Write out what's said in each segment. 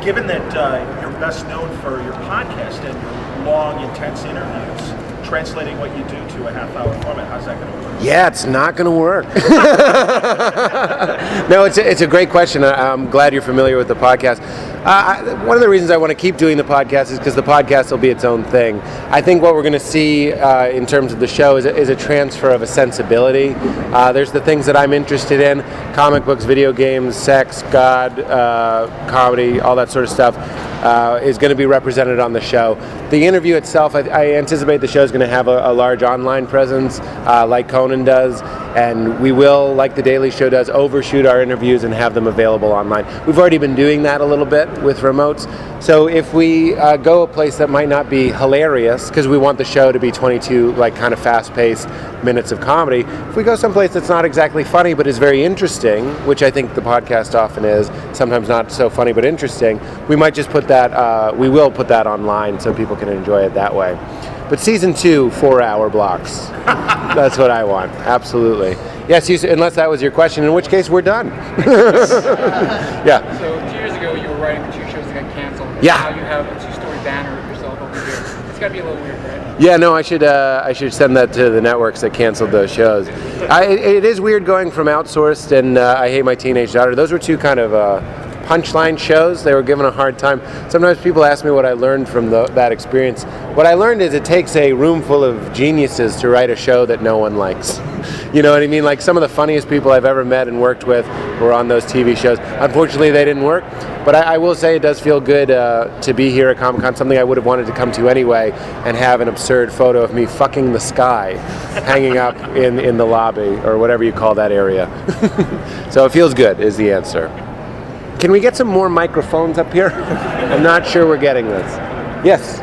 given that you're best known for your podcast and your long, intense interviews, translating what you do to a half-hour format, how's that going to work? Yeah, it's not going to work. No, it's a great question. I'm glad you're familiar with the podcast. One of the reasons I want to keep doing the podcast is because the podcast will be its own thing. I think what we're going to see in terms of the show is a transfer of a sensibility. There's the things that I'm interested in: comic books, video games, sex, God, comedy, all that sort of stuff. Is going to be represented on the show. The interview itself, I anticipate the show is going to have a large online presence, like Conan does, and we will, like The Daily Show does, overshoot our interviews and have them available online. We've already been doing that a little bit with remotes, so if we go a place that might not be hilarious, because we want the show to be 22, like, kind of fast-paced minutes of comedy, if we go someplace that's not exactly funny but is very interesting, which I think the podcast often is, sometimes not so funny but interesting, we might just put that, we will put that online so people can enjoy it that way. But season 2, 4-hour blocks. That's what I want, absolutely. Yes, unless that was your question, in which case we're done. Yeah. So 2 years ago you were writing the 2 shows that got canceled. Yeah. Now you have a 2-story banner of yourself over here. It's got to be a little weird, right? Yeah, no, I should send that to the networks that canceled those shows. It is weird going from Outsourced and I Hate My Teenage Daughter. Those were two kind of punchline shows. They were given a hard time. Sometimes people ask me what I learned from that experience. What I learned is it takes a room full of geniuses to write a show that no one likes. You know what I mean? Like, some of the funniest people I've ever met and worked with were on those TV shows. Unfortunately, they didn't work. But I will say it does feel good to be here at Comic-Con, something I would have wanted to come to anyway, and have an absurd photo of me fucking the sky hanging up in the lobby, or whatever you call that area. So it feels good, is the answer. Can we get some more microphones up here? I'm not sure we're getting this. Yes?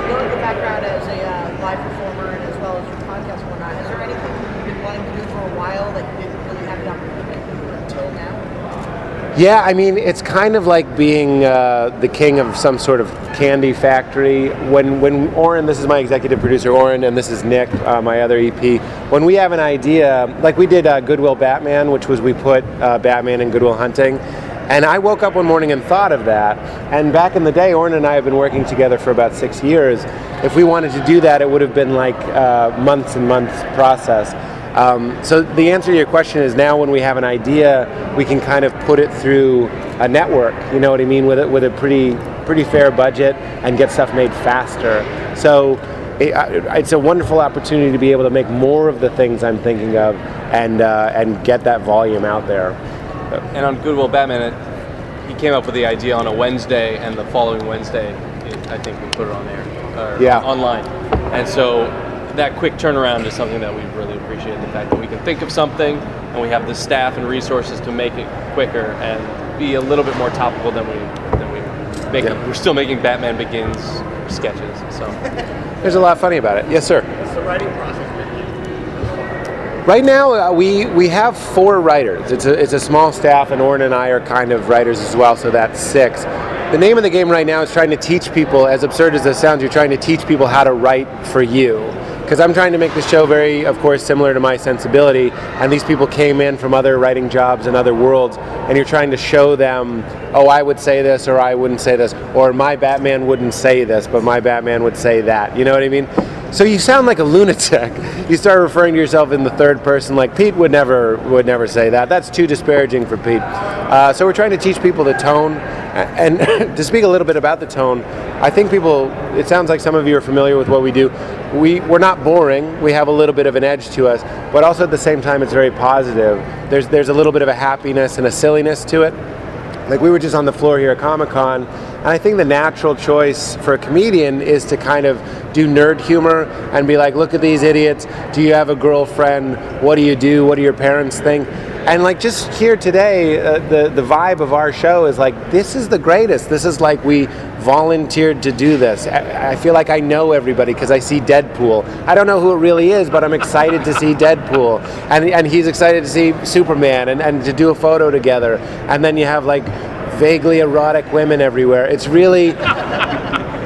Knowing your background as a live performer and as well as your podcast and whatnot, is there anything you've been wanting to do for a while that you didn't really have the opportunity to do until now? Yeah, I mean, it's kind of like being the king of some sort of candy factory. When Oren, this is my executive producer, Oren, and this is Nick, my other EP, when we have an idea, like we did Goodwill Batman, which was we put Batman in Goodwill Hunting, and I woke up one morning and thought of that, and back in the day, Oren and I have been working together for about 6 years. If we wanted to do that, it would have been like months and months process. So the answer to your question is, now when we have an idea, we can kind of put it through a network, you know what I mean, with a pretty fair budget, and get stuff made faster. So it's a wonderful opportunity to be able to make more of the things I'm thinking of and get that volume out there. And on Goodwill Batman, he came up with the idea on a Wednesday, and the following Wednesday, I think we put it on air, online. And so that quick turnaround is something that we really appreciate, the fact that we can think of something and we have the staff and resources to make it quicker and be a little bit more topical than we make. We're still making Batman Begins sketches, so there's a lot funny about it. Yes, sir. What's the writing process? Right now, we have 4 writers. It's a small staff, and Oren and I are kind of writers as well, so that's 6. The name of the game right now is trying to teach people, as absurd as this sounds, you're trying to teach people how to write for you. Because I'm trying to make the show very, of course, similar to my sensibility, and these people came in from other writing jobs and other worlds, and you're trying to show them, oh, I would say this, or I wouldn't say this, or my Batman wouldn't say this, but my Batman would say that. You know what I mean? So you sound like a lunatic. You start referring to yourself in the third person, like Pete would never say that. That's too disparaging for Pete. So we're trying to teach people the tone, and to speak a little bit about the tone, I think people, it sounds like some of you are familiar with what we do. We're not boring. We have a little bit of an edge to us, but also at the same time it's very positive. There's a little bit of a happiness and a silliness to it. Like, we were just on the floor here at Comic-Con, and I think the natural choice for a comedian is to kind of do nerd humor and be like, look at these idiots. Do you have a girlfriend? What do you do? What do your parents think? And like, just here today, the vibe of our show is like, this is the greatest. This is like, we volunteered to do this. I feel like I know everybody because I see Deadpool. I don't know who it really is, but I'm excited to see Deadpool. And he's excited to see Superman and to do a photo together. And then you have like vaguely erotic women everywhere. It's really...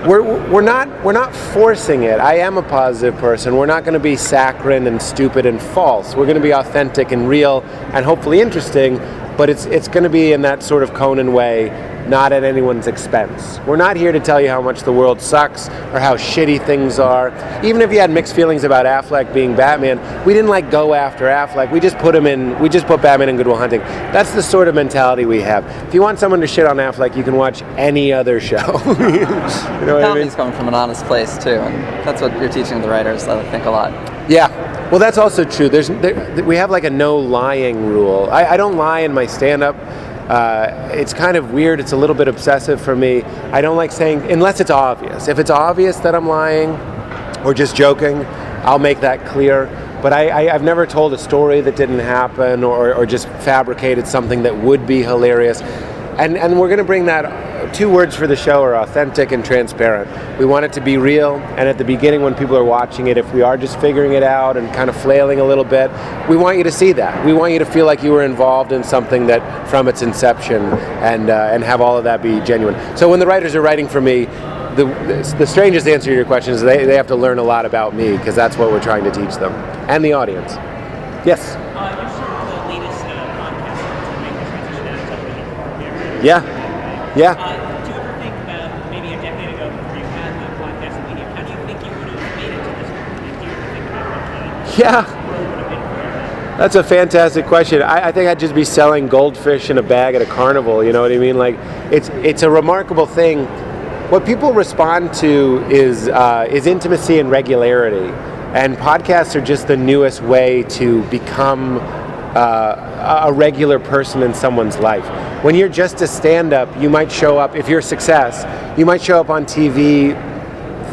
We're not forcing it. I am a positive person. We're not going to be saccharine and stupid and false. We're going to be authentic and real and hopefully interesting, but it's going to be in that sort of Conan way, not at anyone's expense. We're not here to tell you how much the world sucks or how shitty things are. Even if you had mixed feelings about Affleck being Batman, we didn't like go after Affleck. We just put Batman in Good Will Hunting. That's the sort of mentality we have. If you want someone to shit on Affleck, you can watch any other show. You know what I mean? Comedy's coming from an honest place too, and that's what you're teaching the writers, I think, a lot. Yeah, well, that's also true. We have like a no lying rule. I don't lie in my stand-up. It's kind of weird. It's a little bit obsessive for me. I don't like saying, unless it's obvious. If it's obvious that I'm lying or just joking, I'll make that clear. But I've never told a story that didn't happen or just fabricated something that would be hilarious. And we're going to bring that. 2 words for the show are authentic and transparent. We want it to be real, and at the beginning when people are watching it, if we are just figuring it out and kind of flailing a little bit, we want you to see that. We want you to feel like you were involved in something that from its inception and have all of that be genuine. So when the writers are writing for me, the strangest answer to your question is they have to learn a lot about me, because that's what we're trying to teach them and the audience. Yes? You're sort of the latest podcast to make the transition out of television. Yeah. Yeah. Do you ever think maybe a decade ago before you had the podcast medium, how do you think you would have made it to this point? Do you ever think about what Yeah. That's a fantastic question. I think I'd just be selling goldfish in a bag at a carnival, you know what I mean? Like, it's a remarkable thing. What people respond to is intimacy and regularity. And podcasts are just the newest way to become a regular person in someone's life. When you're just a stand-up, you might show up, if you're a success, you might show up on TV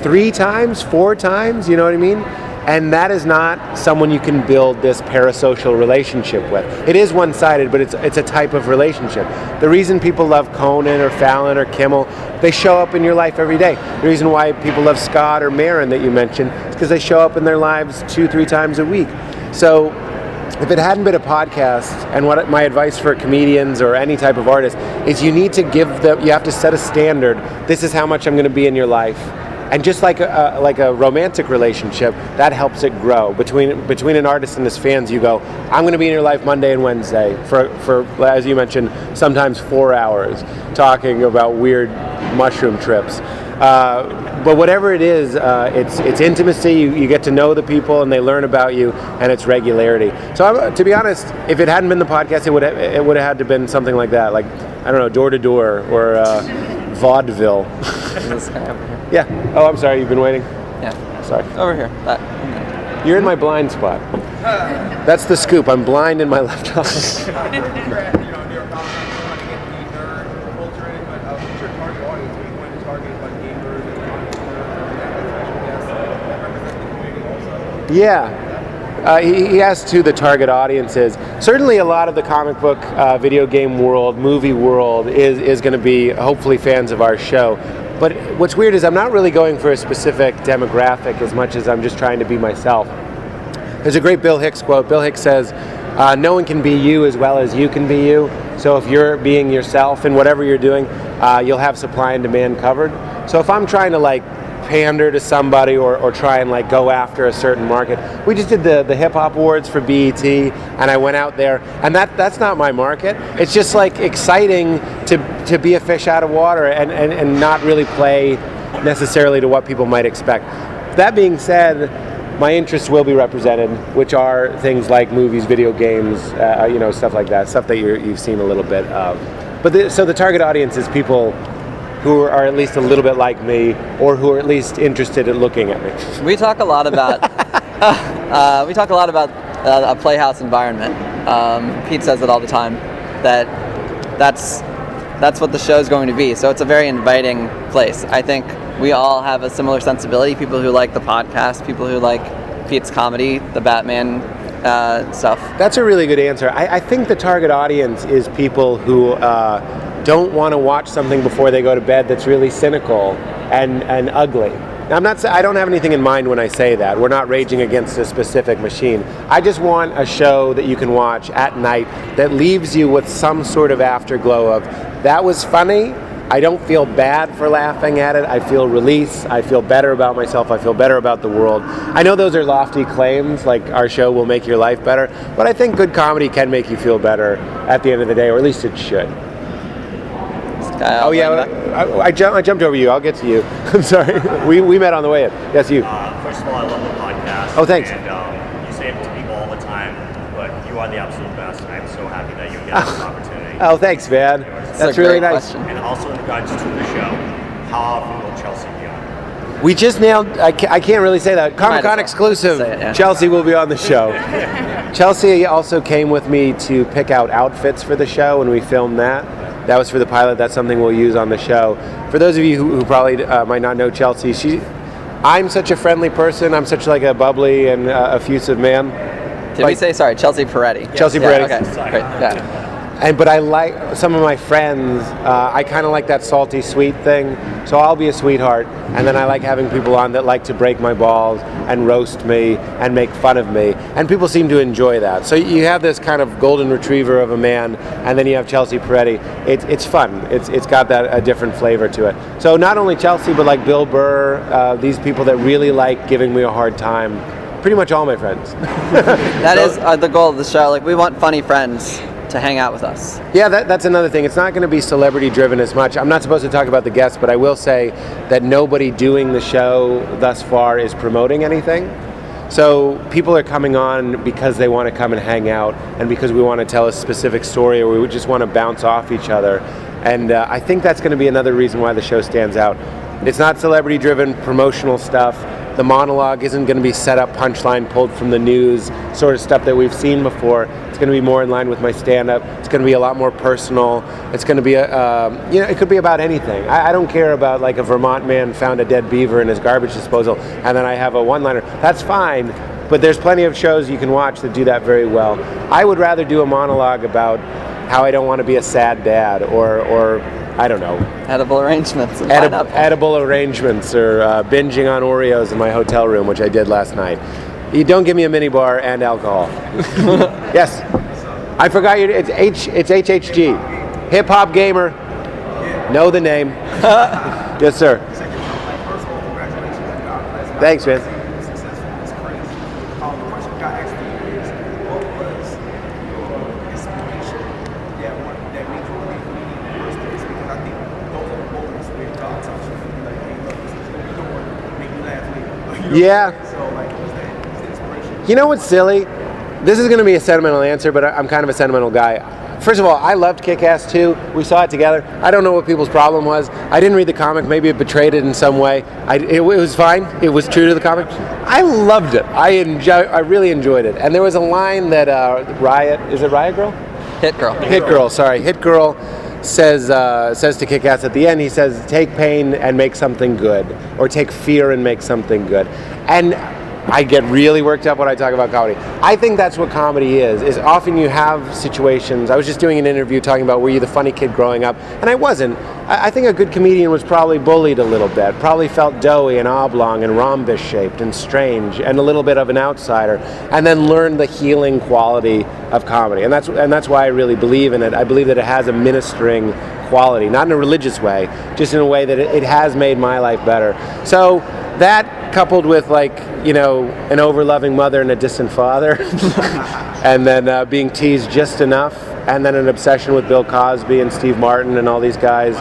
3 times, 4 times, you know what I mean? And that is not someone you can build this parasocial relationship with. It is one-sided, but it's a type of relationship. The reason people love Conan or Fallon or Kimmel, they show up in your life every day. The reason why people love Scott or Maron that you mentioned is because they show up in their lives 2-3 times a week. So if it hadn't been a podcast, and what my advice for comedians or any type of artist is, you need to you have to set a standard. This is how much I'm going to be in your life. And just like a romantic relationship, that helps it grow. Between an artist and his fans, you go, I'm going to be in your life Monday and Wednesday for, as you mentioned, sometimes 4 hours, talking about weird mushroom trips. But whatever it is, it's intimacy. You get to know the people, and they learn about you, and it's regularity. So to be honest, if it hadn't been the podcast, it would have had to been something like that, like, I don't know, Door to Door or vaudeville. This guy over here. Yeah. Oh, I'm sorry. You've been waiting. Yeah. Sorry. Over here. You're in my blind spot. That's the scoop. I'm blind in my left eye. Yeah. He asked who the target audience is. Certainly a lot of the comic book, video game world, movie world is going to be hopefully fans of our show. But what's weird is I'm not really going for a specific demographic as much as I'm just trying to be myself. There's a great Bill Hicks quote. Bill Hicks says, no one can be you as well as you can be you. So if you're being yourself in whatever you're doing, you'll have supply and demand covered. So if I'm trying to pander to somebody or try and go after a certain market. We just did the hip hop awards for BET, and I went out there, and that's not my market. It's just exciting to be a fish out of water and not really play necessarily to what people might expect. That being said, my interests will be represented, which are things like movies, video games, stuff like that, stuff that you've seen a little bit of. But so the target audience is people who are at least a little bit like me, or who are at least interested in looking at me. We talk a lot about a playhouse environment. Pete says it all the time, that's what the show's going to be. So it's a very inviting place. I think we all have a similar sensibility. People who like the podcast, people who like Pete's comedy, the Batman stuff. That's a really good answer. I think the target audience is people who don't want to watch something before they go to bed that's really cynical and ugly. Now, I don't have anything in mind when I say that. We're not raging against a specific machine. I just want a show that you can watch at night that leaves you with some sort of afterglow of, that was funny. I don't feel bad for laughing at it. I feel release. I feel better about myself. I feel better about the world. I know those are lofty claims, like our show will make your life better, but I think good comedy can make you feel better at the end of the day, or at least it should. Oh yeah, I jumped over you. I'll get to you. I'm sorry. We met on the way in. Yes, you. First of all, I love the podcast. Oh, thanks. And you say it to people all the time, but you are the absolute best, and I'm so happy that you get this opportunity. Oh, thanks, man. That's really nice. Question. And also in regards to the show, how often will Chelsea be on? We just nailed. I can't really say that. Comic Con well exclusive. say it, yeah. Chelsea will be on the show. Chelsea also came with me to pick out outfits for the show, and we filmed that. That was for the pilot. That's something we'll use on the show. For those of you who probably might not know Chelsea, I'm such a friendly person. I'm such like a bubbly and effusive man. Did we say, sorry, Chelsea Peretti? Chelsea Yeah, Peretti. okay, great. Yeah. But I like some of my friends. I kind of like that salty sweet thing. So I'll be a sweetheart, and then I like having people on that like to break my balls and roast me and make fun of me. And people seem to enjoy that. So you have this kind of golden retriever of a man, and then you have Chelsea Peretti. It's fun. It's got that a different flavor to it. So not only Chelsea, but like Bill Burr, these people that really like giving me a hard time. Pretty much all my friends. That is the goal of the show. Like, we want funny friends to hang out with us. Yeah, that's another thing. It's not going to be celebrity driven as much. I'm not supposed to talk about the guests, but I will say that nobody doing the show thus far is promoting anything. So people are coming on because they want to come and hang out, and because we want to tell a specific story, or we just want to bounce off each other. And I think that's going to be another reason why the show stands out. It's not celebrity driven promotional stuff. The monologue isn't going to be set up punchline pulled from the news sort of stuff that we've seen before. It's going to be more in line with my stand-up. It's going to be a lot more personal. It's going to be it could be about anything. I don't care about like a Vermont man found a dead beaver in his garbage disposal and then I have a one-liner. That's fine, but there's plenty of shows you can watch that do that very well. I would rather do a monologue about how I don't want to be a sad dad, or I don't know. Edible arrangements. Edible arrangements, or binging on Oreos in my hotel room, which I did last night. You don't give me a minibar and alcohol. Yes. I forgot you. It's HHG. Hip Hop Gamer. Know the name. Yes, sir. Thanks, man. Yeah. You know what's silly? This is going to be a sentimental answer, but I'm kind of a sentimental guy. First of all, I loved Kick-Ass 2. We saw it together. I don't know what people's problem was. I didn't read the comic. Maybe it betrayed it in some way. It was fine. It was true to the comic. I loved it. I really enjoyed it. And there was a line that is it Riot Girl? Hit Girl. Hit Girl, sorry. Hit Girl says to Kick-Ass at the end, he says, take pain and make something good, or take fear and make something good. And I get really worked up when I talk about comedy. I think that's what comedy is often you have situations. I was just doing an interview talking about were you the funny kid growing up, and I wasn't. I think a good comedian was probably bullied a little bit, probably felt doughy and oblong and rhombus shaped and strange and a little bit of an outsider, and then learned the healing quality of comedy. And that's why I really believe in it. I believe that it has a ministering quality, not in a religious way, just in a way that it has made my life better. So that, coupled with an over-loving mother and a distant father, and then being teased just enough, and then an obsession with Bill Cosby and Steve Martin and all these guys.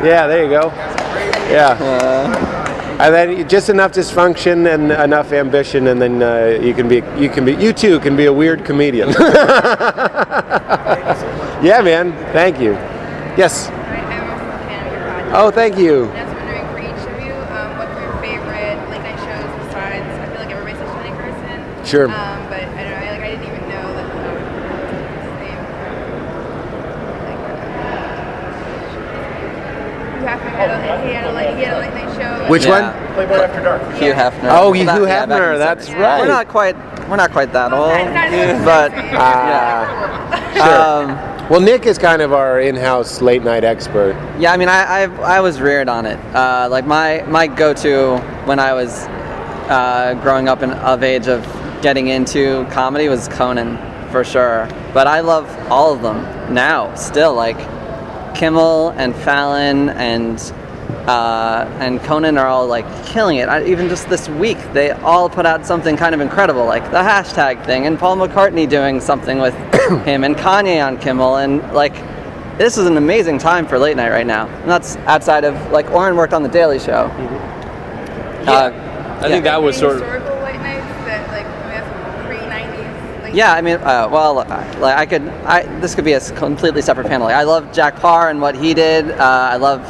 Yeah, there you go. Yeah. And then just enough dysfunction and enough ambition, and then you too can be a weird comedian. Yeah, man. Thank you. Yes. I'm also a fan of your podcast. Oh, thank you. I was wondering for each of you, what's your favorite late night shows besides? I feel like everybody's such a funny person. Sure. But I don't know. I didn't even know that his name. He had a late night show. Which one? Playboy After Dark. Hugh Hefner. Oh, Well, Hugh back in Hefner. the That's 70s. right. We're not quite that old, but yeah. Well, Nick is kind of our in-house late night expert. Yeah, I mean, I was reared on it. Like my go-to when I was growing up and of age of getting into comedy was Conan, for sure. But I love all of them now, still. Like Kimmel and Fallon and Conan are all like killing it. Even just this week, they all put out something kind of incredible, like the hashtag thing, and Paul McCartney doing something with him, and Kanye on Kimmel, and like this is an amazing time for late night right now. And that's outside of, like, Oren worked on The Daily Show. I think that was sort of... historical late nights that, like, that's pre-90s. Like, Yeah, I mean, this could be a completely separate panel. Like, I love Jack Parr and what he did. I love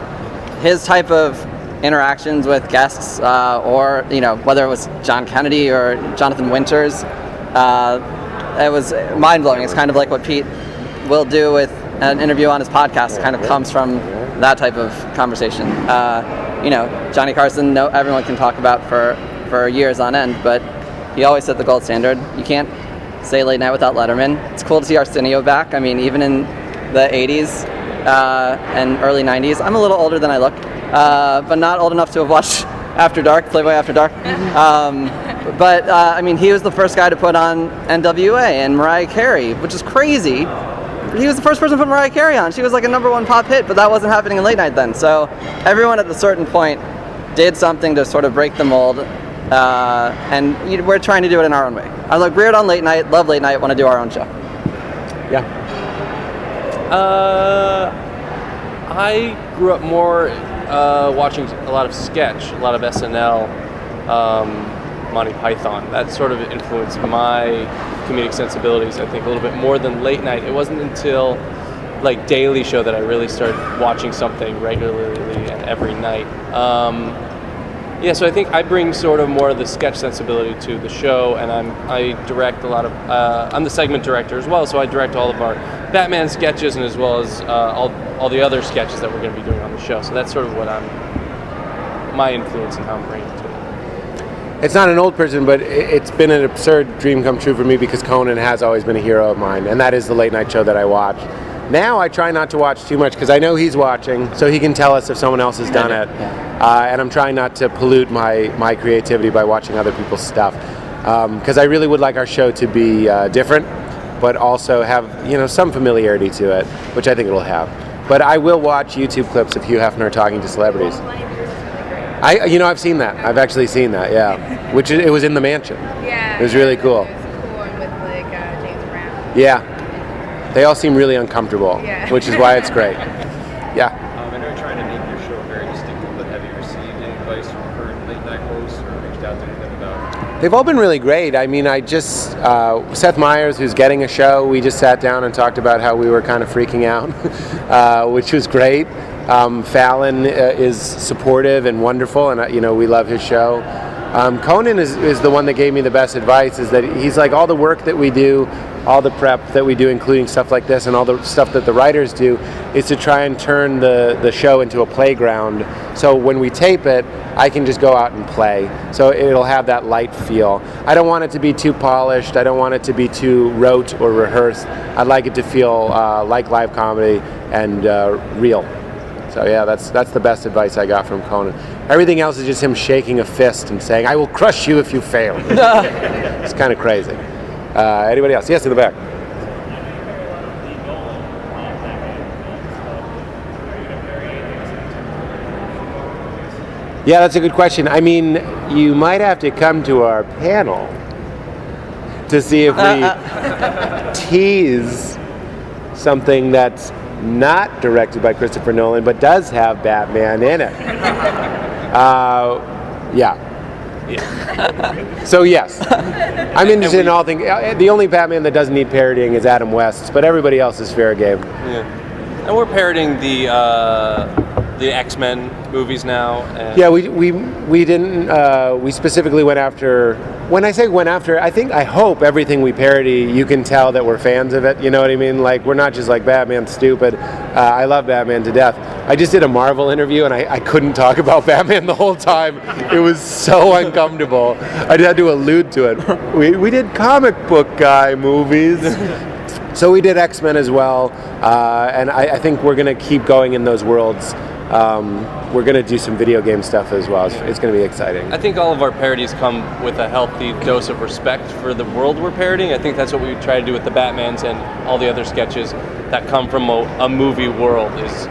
his type of interactions with guests, or, you know, whether it was John Kennedy or Jonathan Winters. It was mind-blowing. It's kind of like what Pete will do with an interview on his podcast. It kind of comes from that type of conversation. You know, Johnny Carson, everyone can talk about for years on end, but he always set the gold standard. You can't say late night without Letterman. It's cool to see Arsenio back. I mean, even in the 80s and early 90s. I'm a little older than I look, but not old enough to have watched After Dark, Playboy After Dark. But I mean, he was the first guy to put on NWA and Mariah Carey, which is crazy. He was the first person to put Mariah Carey on. She was like a #1 pop hit, but that wasn't happening in late night then. So everyone at a certain point did something to sort of break the mold, and we're trying to do it in our own way. I look weird on late night, love late night, want to do our own show. Yeah. I grew up more watching a lot of sketch, a lot of SNL, Monty Python. That sort of influenced my comedic sensibilities, I think, a little bit more than late night. It wasn't until like Daily Show that I really started watching something regularly and every night. Yeah, so I think I bring sort of more of the sketch sensibility to the show, and I direct a lot of, I'm the segment director as well, so I direct all of our Batman sketches and as well as all the other sketches that we're going to be doing on the show. So that's sort of what my influence and how I'm bringing it to it. It's not an old person, but it's been an absurd dream come true for me because Conan has always been a hero of mine, and that is the late night show that I watch. Now I try not to watch too much because I know he's watching, so he can tell us if someone else has done it. And I'm trying not to pollute my creativity by watching other people's stuff, because I really would like our show to be different, but also have some familiarity to it, which I think it'll have. But I will watch YouTube clips of Hugh Hefner talking to celebrities. I've seen that. I've actually seen that. Yeah, it was in the mansion. Yeah. It was really cool. It was a cool one with like James Brown. Yeah. They all seem really uncomfortable, Yeah. which is why it's great. Yeah. I know you're trying to make your show very distinctive, but have you received any advice from current late night hosts or reached out to any of them about? They've all been really great. I mean, I just, Seth Meyers, who's getting a show, we just sat down and talked about how we were kind of freaking out, which was great. Fallon is supportive and wonderful, and we love his show. Conan is the one that gave me the best advice, is that he's like, all the work that we do, all the prep that we do, including stuff like this and all the stuff that the writers do, is to try and turn the show into a playground. So when we tape it, I can just go out and play. So it'll have that light feel. I don't want it to be too polished. I don't want it to be too rote or rehearsed. I'd like it to feel like live comedy and real. So yeah, that's the best advice I got from Conan. Everything else is just him shaking a fist and saying, "I will crush you if you fail." It's kind of crazy. Anybody else? Yes, in the back. Yeah, that's a good question. I mean, you might have to come to our panel to see if we tease something that's not directed by Christopher Nolan, but does have Batman in it. Yeah. So yes, I'm interested in all things. The only Batman that doesn't need parodying is Adam West's, but everybody else is fair game. Yeah, and we're parodying the X-Men movies now. And yeah, we didn't. We specifically went after. When I say went after, I hope everything we parody, you can tell that we're fans of it. You know what I mean? Like, we're not just like, Batman's stupid. I love Batman to death. I just did a Marvel interview and I couldn't talk about Batman the whole time. It was so uncomfortable. I had to allude to it. We did comic book guy movies. So we did X-Men as well. And I think we're going to keep going in those worlds. We're going to do some video game stuff as well. It's going to be exciting. I think all of our parodies come with a healthy dose of respect for the world we're parodying. I think that's what we try to do with the Batmans and all the other sketches that come from a movie world, is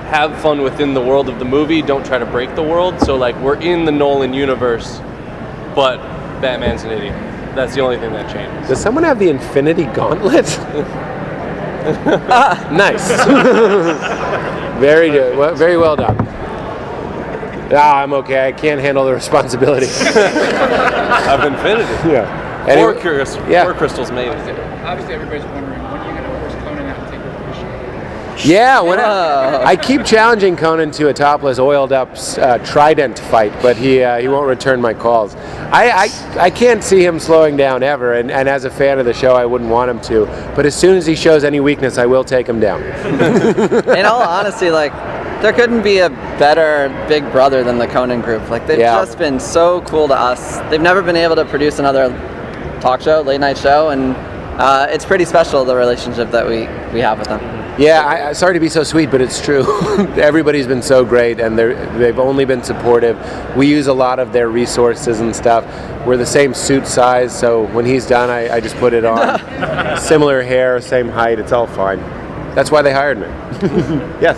have fun within the world of the movie. Don't try to break the world. So, like, we're in the Nolan universe, but Batman's an idiot. That's the only thing that changes. Does someone have the Infinity Gauntlet? Nice. Very good. Well, very well done. I'm okay. I can't handle the responsibility. Of infinity. Yeah. Four Yeah. crystals made. Obviously, everybody's wondering when are you going to force Conan out and take over the show? Yeah, I keep challenging Conan to a topless, oiled-up trident fight, but he won't return my calls. I can't see him slowing down ever, and as a fan of the show, I wouldn't want him to. But as soon as he shows any weakness, I will take him down. In all honesty, like, there couldn't be a better big brother than the Conan group. Like, they've just been so cool to us. They've never been able to produce another talk show, late night show, and it's pretty special, the relationship that we have with them. Yeah, sorry to be so sweet, but it's true. Everybody's been so great, and they've only been supportive. We use a lot of their resources and stuff. We're the same suit size, so when he's done, I just put it on. Similar hair, same height, it's all fine. That's why they hired me. Yes?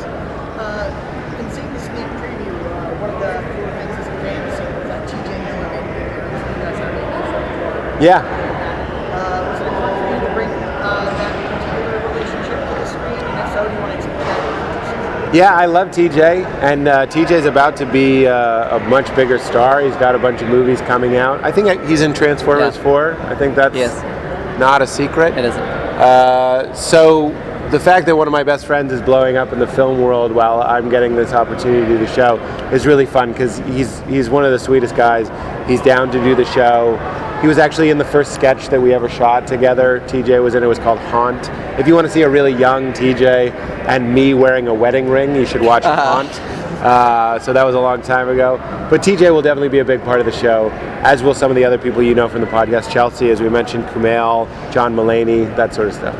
In seeing the sneak preview, one of the cool things is James was that TJ Miller made an appearance. You guys have made this. Yeah. Was it important for you to bring that particular relationship to the screen? And if so, do you want to explain that? Yeah, I love TJ, and TJ's about to be a much bigger star. He's got a bunch of movies coming out. I think he's in Transformers 4. I think that's not a secret. It isn't. So the fact that one of my best friends is blowing up in the film world while I'm getting this opportunity to do the show is really fun, because he's one of the sweetest guys. He's down to do the show. He was actually in the first sketch that we ever shot together. TJ was in it. It was called Haunt. If you want to see a really young TJ and me wearing a wedding ring, you should watch Haunt. So that was a long time ago. But TJ will definitely be a big part of the show, as will some of the other people you know from the podcast. Chelsea, as we mentioned, Kumail, John Mulaney, that sort of stuff.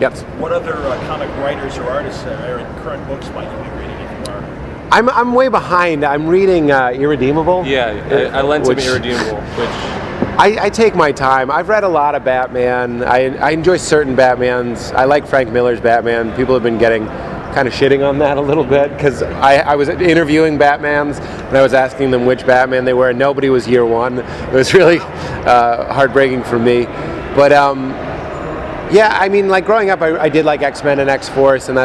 Yes. What other comic writers or artists or current books might you be reading if you are? I'm way behind. I'm reading Irredeemable. Yeah, I lent him Irredeemable, which... I take my time. I've read a lot of Batman. I enjoy certain Batmans. I like Frank Miller's Batman. People have been getting kind of shitting on that a little bit, because I was interviewing Batmans and I was asking them which Batman they were, and nobody was year one. It was really heartbreaking for me. But yeah, I mean, like growing up, I did like X-Men and X-Force, and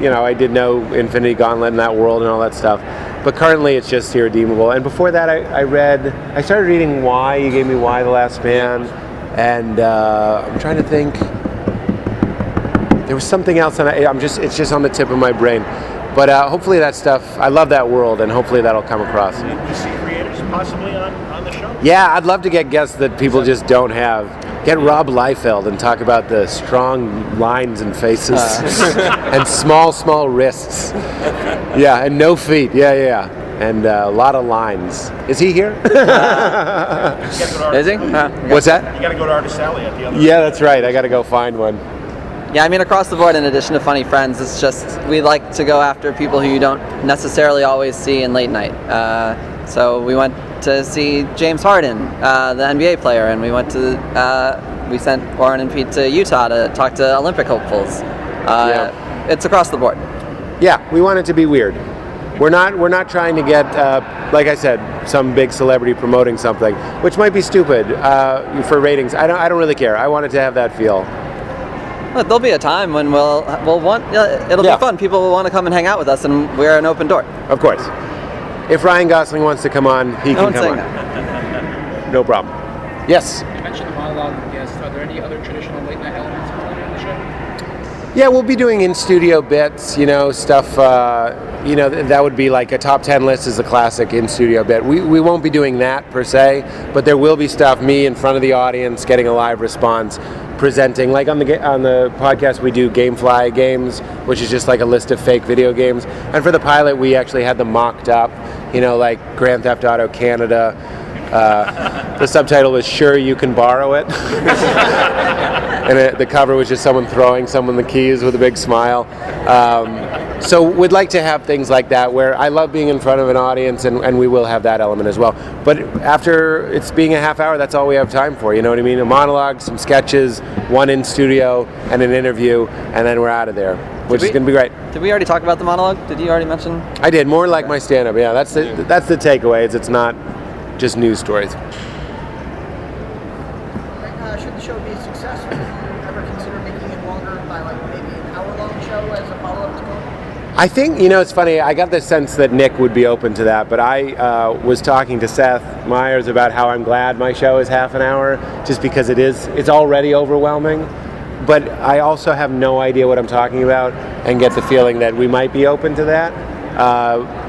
you know, I did know Infinity Gauntlet and that world and all that stuff. But currently, it's just Irredeemable. And before that, I started reading Y. You gave me Y, The Last Man, and I'm trying to think. There was something else, and it's just on the tip of my brain. But hopefully that stuff, I love that world, and hopefully that'll come across. NBC creators possibly on the show? Yeah, I'd love to get guests that people just don't have. Get Rob Liefeld and talk about the strong lines and faces and small wrists. Yeah, and no feet. Yeah. And a lot of lines. Is he here? Is he? What's that? You got to go to Artist Alley at the other. Yeah, that's right. I got to go find one. Yeah, I mean, across the board, in addition to funny friends, it's just we like to go after people who you don't necessarily always see in late night. So we went to see James Harden, the NBA player, and we sent Warren and Pete to Utah to talk to Olympic hopefuls. It's across the board. Yeah, we want it to be weird. We're not trying to get, like I said, some big celebrity promoting something, which might be stupid for ratings. I don't really care. I want it to have that feel. Well, there'll be a time when we'll want. It'll be fun. People will want to come and hang out with us, and we're an open door. Of course. If Ryan Gosling wants to come on, he can come on. That. No problem. Yes. You mentioned the monologue with guests. Are there any other traditional late night elements included in the show? Yeah, we'll be doing in-studio bits, stuff, that would be like a top 10 list is a classic in-studio bit. We won't be doing that per se, but there will be stuff, me in front of the audience, getting a live response, presenting. Like on the podcast, we do Gamefly games, which is just like a list of fake video games. And for the pilot, we actually had them mocked up, like Grand Theft Auto Canada. The subtitle was "Sure You Can Borrow It," and the cover was just someone throwing someone the keys with a big smile. So we'd like to have things like that, where I love being in front of an audience, and we will have that element as well. But after it's being a half hour, that's all we have time for. You know what I mean? A monologue, some sketches, one in studio, and an interview, and then we're out of there, which is going to be great. Did we already talk about the monologue? Did you already mention? I did. More like my stand-up. Yeah, that's the takeaway. It's not just news stories. Should the show be successful, ever consider making it longer by like maybe an hour-long show as a follow-up to Conan? I think, it's funny, I got the sense that Nick would be open to that, but I was talking to Seth Meyers about how I'm glad my show is half an hour, just because it's already overwhelming. But I also have no idea what I'm talking about and get the feeling that we might be open to that.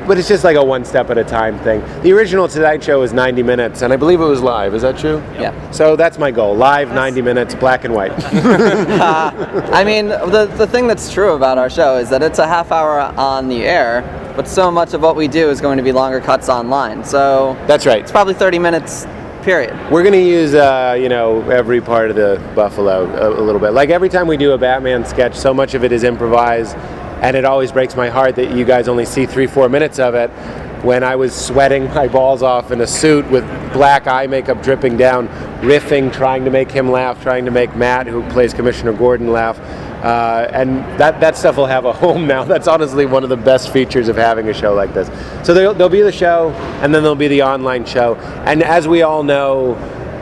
But it's just like a one step at a time thing. The original Tonight Show was 90 minutes, and I believe it was live. Is that true? Yeah. So that's my goal. Live, 90 minutes, black and white. I mean, the thing that's true about our show is that it's a half hour on the air, but so much of what we do is going to be longer cuts online. So that's right. It's probably 30 minutes, period. We're going to use, every part of the Buffalo a little bit. Like every time we do a Batman sketch, so much of it is improvised. And it always breaks my heart that you guys only see 3-4 minutes of it, when I was sweating my balls off in a suit with black eye makeup dripping down, riffing, trying to make him laugh, trying to make Matt, who plays Commissioner Gordon, laugh. And that stuff will have a home now. That's honestly one of the best features of having a show like this. So there'll be the show, and then there'll be the online show. And as we all know,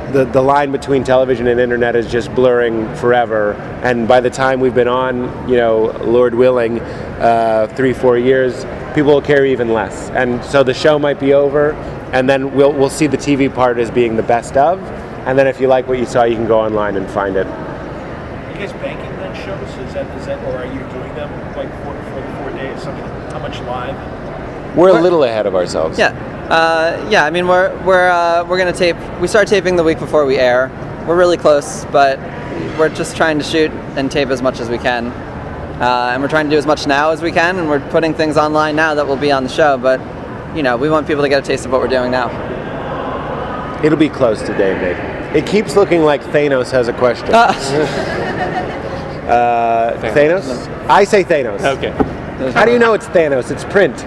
the line between television and internet is just blurring forever, and by the time we've been on, Lord willing, 3-4 years, people will care even less. And so the show might be over, and then we'll see the TV part as being the best of, and then if you like what you saw, you can go online and find it. Are you guys banking then shows? Is that, or are you doing them like for the 4 days? I mean, how much live? We're a little ahead of ourselves. Yeah. I mean, we're gonna tape. We start taping the week before we air. We're really close, but we're just trying to shoot and tape as much as we can, and we're trying to do as much now as we can. And we're putting things online now that will be on the show. But we want people to get a taste of what we're doing now. It'll be close to David. It keeps looking like Thanos has a question. Thanos? I say Thanos. Okay. How do you know it's Thanos? It's print. Is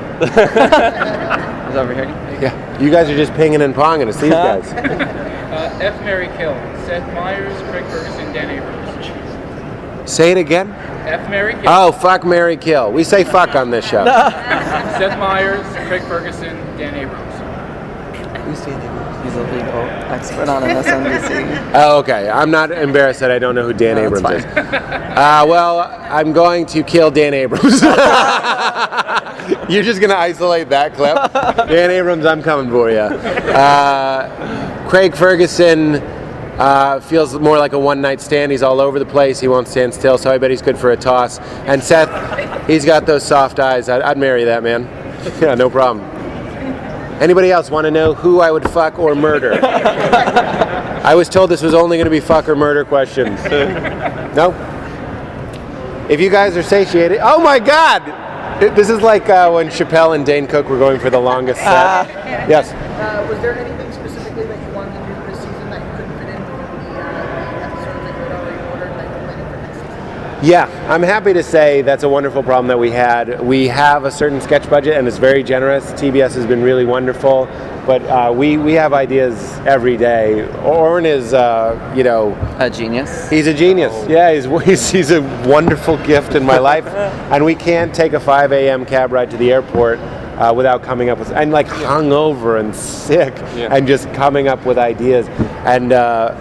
over here? Yeah. You guys are just pinging and ponging. It's these guys. F. Mary Kill. Seth Meyers, Craig Ferguson, Dan Abrams. Say it again. F. Mary Kill. Oh, fuck, marry, kill. We say fuck on this show. Seth Meyers, Craig Ferguson, Dan Abrams. Who's Dan Abrams? He's a legal expert on MSNBC. Oh, okay. I'm not embarrassed that I don't know who Dan Abrams is. Well, I'm going to kill Dan Abrams. You're just going to isolate that clip? Dan Abrams, I'm coming for you. Craig Ferguson feels more like a one-night stand. He's all over the place. He won't stand still, so I bet he's good for a toss. And Seth, he's got those soft eyes. I'd marry that man. Yeah, no problem. Anybody else want to know who I would fuck or murder? I was told this was only going to be fuck or murder questions. No? If you guys are satiated... Oh my God! This is like when Chappelle and Dane Cook were going for the longest set. Yes? Was there anything specifically that you wanted to do this season that you couldn't fit in within the episodes that you had already ordered that you're planning for next season? Yeah, I'm happy to say that's a wonderful problem that we had. We have a certain sketch budget, and it's very generous. TBS has been really wonderful, but we have ideas every day. Orrin is, a genius. He's a genius. Yeah, he's a wonderful gift in my life, and we can't take a 5 a.m. cab ride to the airport without coming up with, and like hungover and sick, and just coming up with ideas. And I'd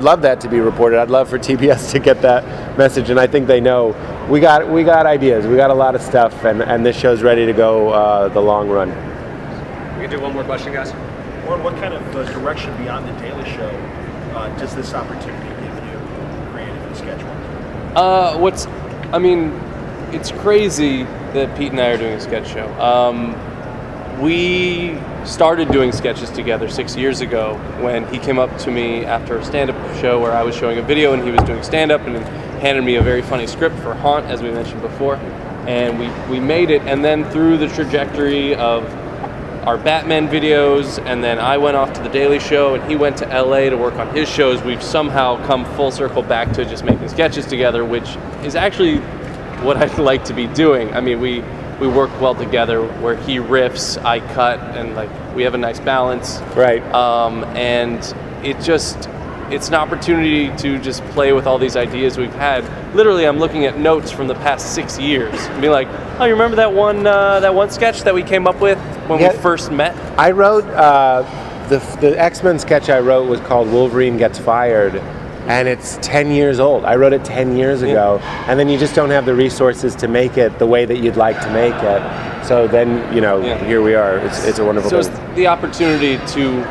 love that to be reported. I'd love for TBS to get that message, and I think they know. We got ideas. We got a lot of stuff, and this show's ready to go the long run. We can do one more question, guys. What kind of direction beyond the Daily Show does this opportunity give you, creative and sketch-wise? It's crazy that Pete and I are doing a sketch show. We started doing sketches together 6 years ago when he came up to me after a stand-up show where I was showing a video and he was doing stand-up, and handed me a very funny script for Haunt, as we mentioned before. And we made it, and then through the trajectory of our Batman videos, and then I went off to the Daily Show and he went to LA to work on his shows, we've somehow come full circle back to just making sketches together, which is actually what I'd like to be doing. I mean, we work well together, where he riffs, I cut, and we have a nice balance. Right. And it's an opportunity to just play with all these ideas we've had. Literally, I'm looking at notes from the past 6 years and be like, oh, you remember that one sketch that we came up with when we first met? I wrote the X-Men sketch I wrote was called Wolverine Gets Fired, and it's 10 years old. I wrote it 10 years ago, and then you just don't have the resources to make it the way that you'd like to make it. So then, here we are. It's a wonderful thing. So it's the opportunity to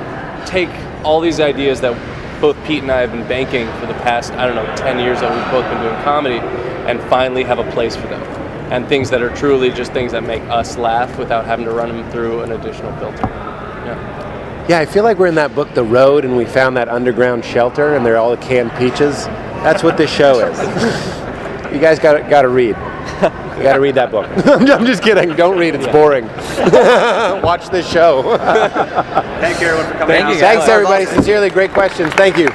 take all these ideas that both Pete and I have been banking for the past, 10 years that we've both been doing comedy, and finally have a place for them. And things that are truly just things that make us laugh without having to run them through an additional filter. Yeah, I feel like we're in that book, The Road, and we found that underground shelter, and they're all the canned peaches. That's what this show is. You guys got to read. You got to read that book. I'm just kidding. Don't read. It's boring. Watch this show. Thank you, everyone, for coming out. Thanks, everybody. Sincerely, great questions. Thank you.